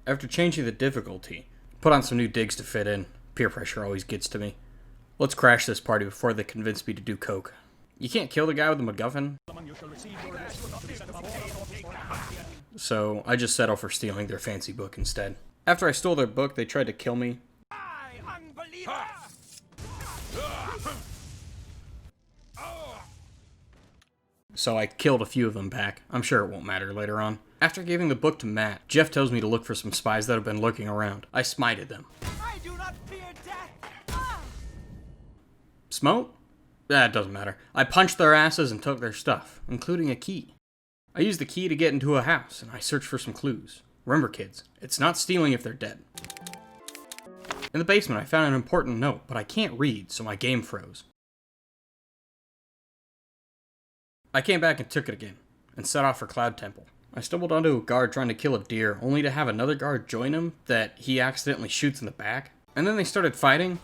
After changing the difficulty, put on some new digs to fit in. Peer pressure always gets to me. Let's crash this party before they convince me to do coke. You can't kill the guy with the MacGuffin? So I just settle for stealing their fancy book instead. After I stole their book, they tried to kill me. So I killed a few of them back. I'm sure it won't matter later on. After giving the book to Matt, Jeff tells me to look for some spies that have been lurking around. I smited them. I do not fear death. Ah! Smote? That doesn't matter. I punched their asses and took their stuff, including a key. I used the key to get into a house, and I searched for some clues. Remember, kids, it's not stealing if they're dead. In the basement, I found an important note, but I can't read, so my game froze. I came back and took it again, and set off for Cloud Temple. I stumbled onto a guard trying to kill a deer, only to have another guard join him that he accidentally shoots in the back. And then they started fighting.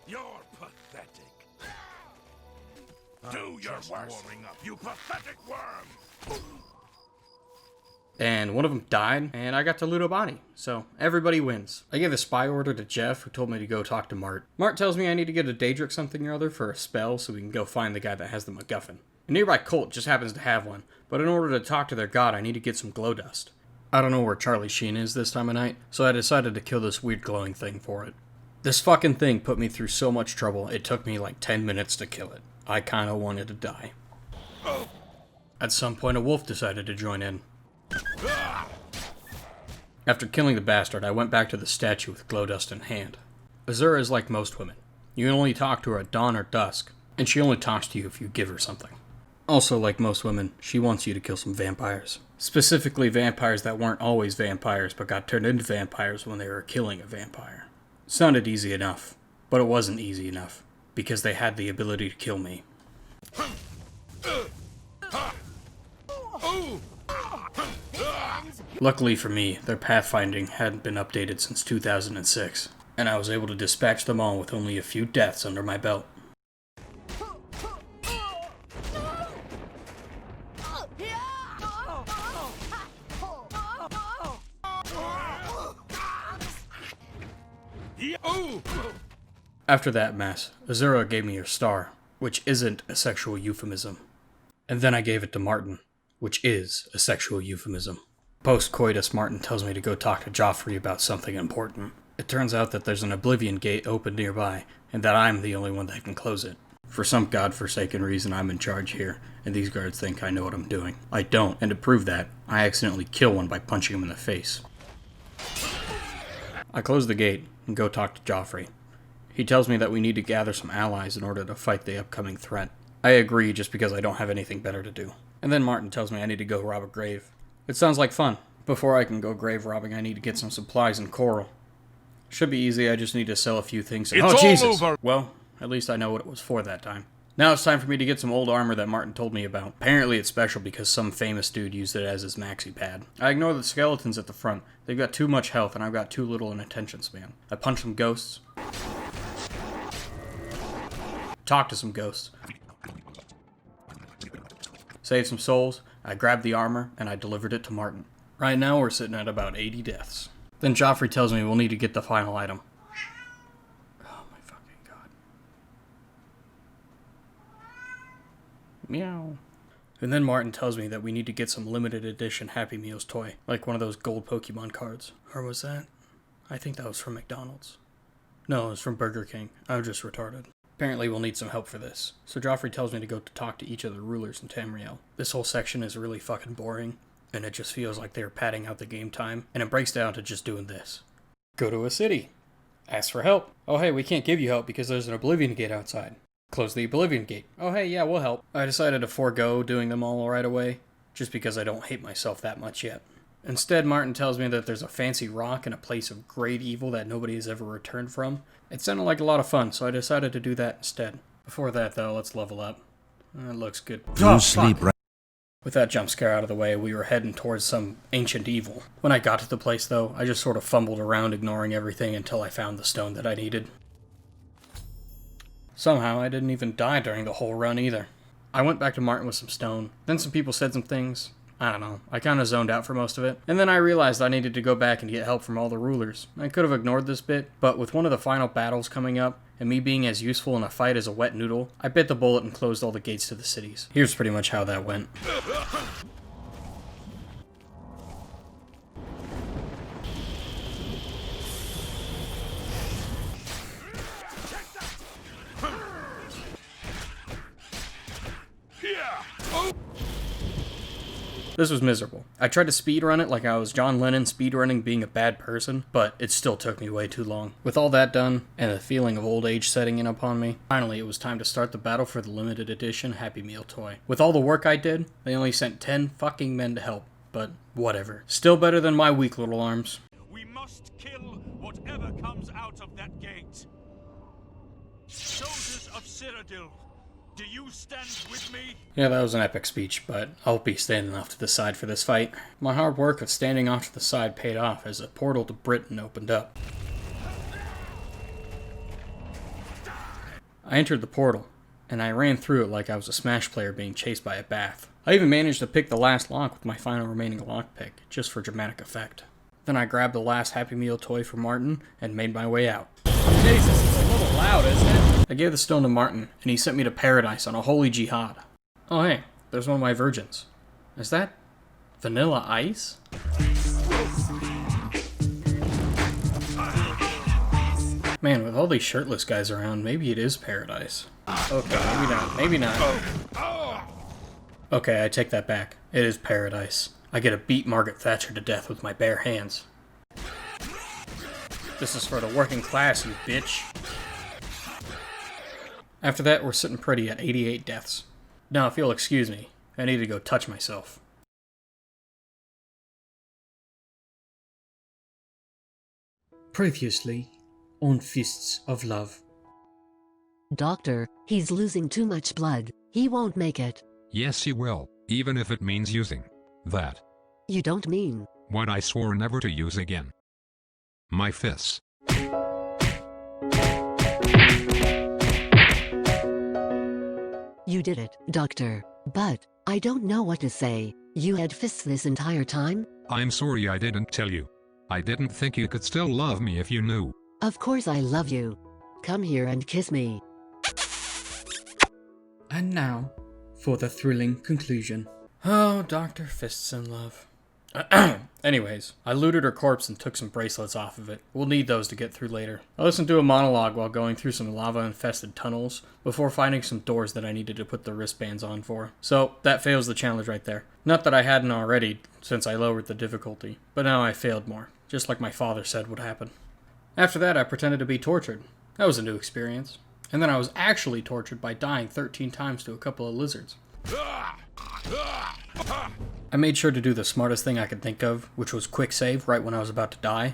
You're pathetic. Do your worst, you pathetic worm! And one of them died, and I got to loot a body, so everybody wins. I gave a spy order to Jeff, who told me to go talk to Mart. Mart tells me I need to get a Daedric something or other for a spell so we can go find the guy that has the MacGuffin. A nearby cult just happens to have one, but in order to talk to their god, I need to get some glow dust. I don't know where Charlie Sheen is this time of night, so I decided to kill this weird glowing thing for it. This fucking thing put me through so much trouble, it took me like 10 minutes to kill it. I kinda wanted to die. At some point, a wolf decided to join in. After killing the bastard, I went back to the statue with glow dust in hand. Azura is like most women. You can only talk to her at dawn or dusk, and she only talks to you if you give her something. Also, like most women, she wants you to kill some vampires. Specifically vampires that weren't always vampires, but got turned into vampires when they were killing a vampire. Sounded easy enough, but it wasn't easy enough, because they had the ability to kill me. Luckily for me, their pathfinding hadn't been updated since 2006, and I was able to dispatch them all with only a few deaths under my belt. After that mess, Azura gave me her star, which isn't a sexual euphemism. And then I gave it to Martin, which is a sexual euphemism. Post-coitus, Martin tells me to go talk to Joffrey about something important. It turns out that there's an Oblivion gate open nearby, and that I'm the only one that can close it. For some godforsaken reason, I'm in charge here, and these guards think I know what I'm doing. I don't, and to prove that, I accidentally kill one by punching him in the face. I close the gate and go talk to Joffrey. He tells me that we need to gather some allies in order to fight the upcoming threat. I agree just because I don't have anything better to do. And then Martin tells me I need to go rob a grave. It sounds like fun. Before I can go grave robbing, I need to get some supplies and coral. Should be easy, I just need to sell a few things. It's all Jesus! over. Well, at least I know what it was for that time. Now it's time for me to get some old armor that Martin told me about. Apparently it's special because some famous dude used it as his maxi pad. I ignore the skeletons at the front. They've got too much health and I've got too little an attention span. I punch some ghosts. Talk to some ghosts. Save some souls. I grabbed the armor and I delivered it to Martin. Right now we're sitting at about 80 deaths. Then Joffrey tells me we'll need to get the final item. Oh my fucking god. Meow. And then Martin tells me that we need to get some limited edition Happy Meals toy, like one of those gold Pokemon cards. Or was that? I think that was from McDonald's. No, it was from Burger King. I'm just retarded. Apparently we'll need some help for this. So Joffrey tells me to go to talk to each of the rulers in Tamriel. This whole section is really fucking boring, and it just feels like they're padding out the game time, and it breaks down to just doing this. Go to a city. Ask for help. Oh hey, we can't give you help because there's an Oblivion gate outside. Close the Oblivion gate. Oh hey, yeah, we'll help. I decided to forego doing them all right away, just because I don't hate myself that much yet. Instead, Martin tells me that there's a fancy rock in a place of great evil that nobody has ever returned from. It sounded like a lot of fun, so I decided to do that instead. Before that, though, let's level up. That looks good. You sleep right. With that jump scare out of the way, we were heading towards some ancient evil. When I got to the place, though, I just sort of fumbled around ignoring everything until I found the stone that I needed. Somehow, I didn't even die during the whole run either. I went back to Martin with some stone, then some people said some things, I don't know, I kind of zoned out for most of it, and then I realized I needed to go back and get help from all the rulers. I could have ignored this bit, but with one of the final battles coming up, and me being as useful in a fight as a wet noodle, I bit the bullet and closed all the gates to the cities. Here's pretty much how that went. This was miserable. I tried to speedrun it like I was John Lennon speedrunning being a bad person, but it still took me way too long. With all that done, and the feeling of old age setting in upon me, finally it was time to start the battle for the limited edition Happy Meal toy. With all the work I did, they only sent 10 fucking men to help, but whatever. Still better than my weak little arms. We must kill whatever comes out of that gate. Soldiers of Cyrodiil, do you stand with me? Yeah, that was an epic speech, but I'll be standing off to the side for this fight. My hard work of standing off to the side paid off as a portal to Britain opened up. I entered the portal, and I ran through it like I was a Smash player being chased by a bath. I even managed to pick the last lock with my final remaining lockpick, just for dramatic effect. Then I grabbed the last Happy Meal toy for Martin and made my way out. Jesus, it's a little loud, isn't it? I gave the stone to Martin, and he sent me to paradise on a holy jihad. Oh hey, there's one of my virgins. Is that Vanilla Ice? Man, with all these shirtless guys around, maybe it is paradise. Okay, maybe not. Okay, I take that back. It is paradise. I get to beat Margaret Thatcher to death with my bare hands. This is for the working class, you bitch. After that, we're sitting pretty at 88 deaths. Now, if you'll excuse me, I need to go touch myself. Previously, on Fists of Love. Doctor, he's losing too much blood. He won't make it. Yes, he will, even if it means using that. You don't mean? What I swore never to use again. My fists. You did it, Doctor. But I don't know what to say. You had fists this entire time? I'm sorry I didn't tell you. I didn't think you could still love me if you knew. Of course I love you. Come here and kiss me. And now, for the thrilling conclusion. Oh, Dr. Fists in Love. Anyways, I looted her corpse and took some bracelets off of it. We'll need those to get through later. I listened to a monologue while going through some lava-infested tunnels before finding some doors that I needed to put the wristbands on for. So, that fails the challenge right there. Not that I hadn't already, since I lowered the difficulty, but now I failed more, just like my father said would happen. After that, I pretended to be tortured. That was a new experience. And then I was actually tortured by dying 13 times to a couple of lizards. I made sure to do the smartest thing I could think of, which was quick save right when I was about to die.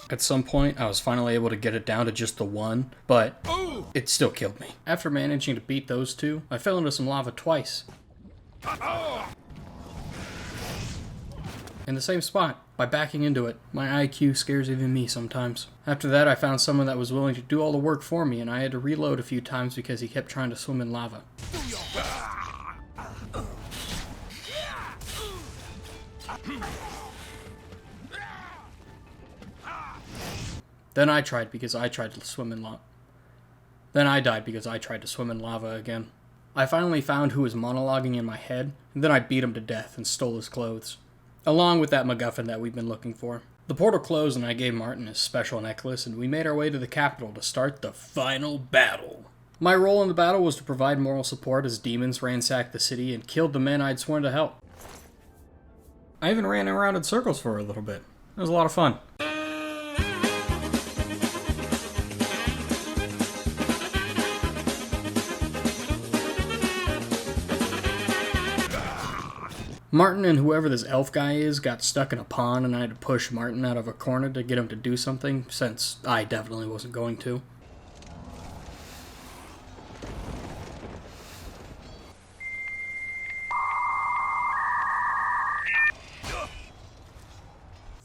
At some point, I was finally able to get it down to just the one, but it still killed me. After managing to beat those two, I fell into some lava twice. In the same spot, by backing into it. My IQ scares even me sometimes. After that, I found someone that was willing to do all the work for me, and I had to reload a few times because he kept trying to swim in lava. Then I tried because I tried to swim in lava. Then I died because I tried to swim in lava again. I finally found who was monologuing in my head, and then I beat him to death and stole his clothes, along with that MacGuffin that we've been looking for. The portal closed and I gave Martin his special necklace, and we made our way to the capital to start the final battle. My role in the battle was to provide moral support as demons ransacked the city and killed the men I'd sworn to help. I even ran around in circles for a little bit. It was a lot of fun. Martin and whoever this elf guy is got stuck in a pond, and I had to push Martin out of a corner to get him to do something, since I definitely wasn't going to.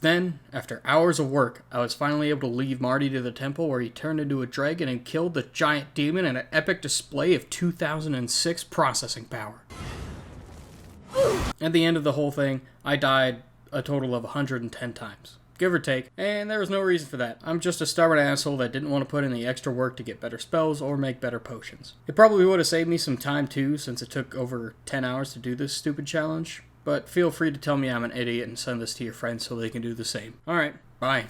Then, after hours of work, I was finally able to leave Marty to the temple where he turned into a dragon and killed the giant demon in an epic display of 2006 processing power. At the end of the whole thing, I died a total of 110 times. Give or take, and there was no reason for that. I'm just a stubborn asshole that didn't want to put in the extra work to get better spells or make better potions. It probably would have saved me some time too, since it took over 10 hours to do this stupid challenge, but feel free to tell me I'm an idiot and send this to your friends so they can do the same. Alright, bye.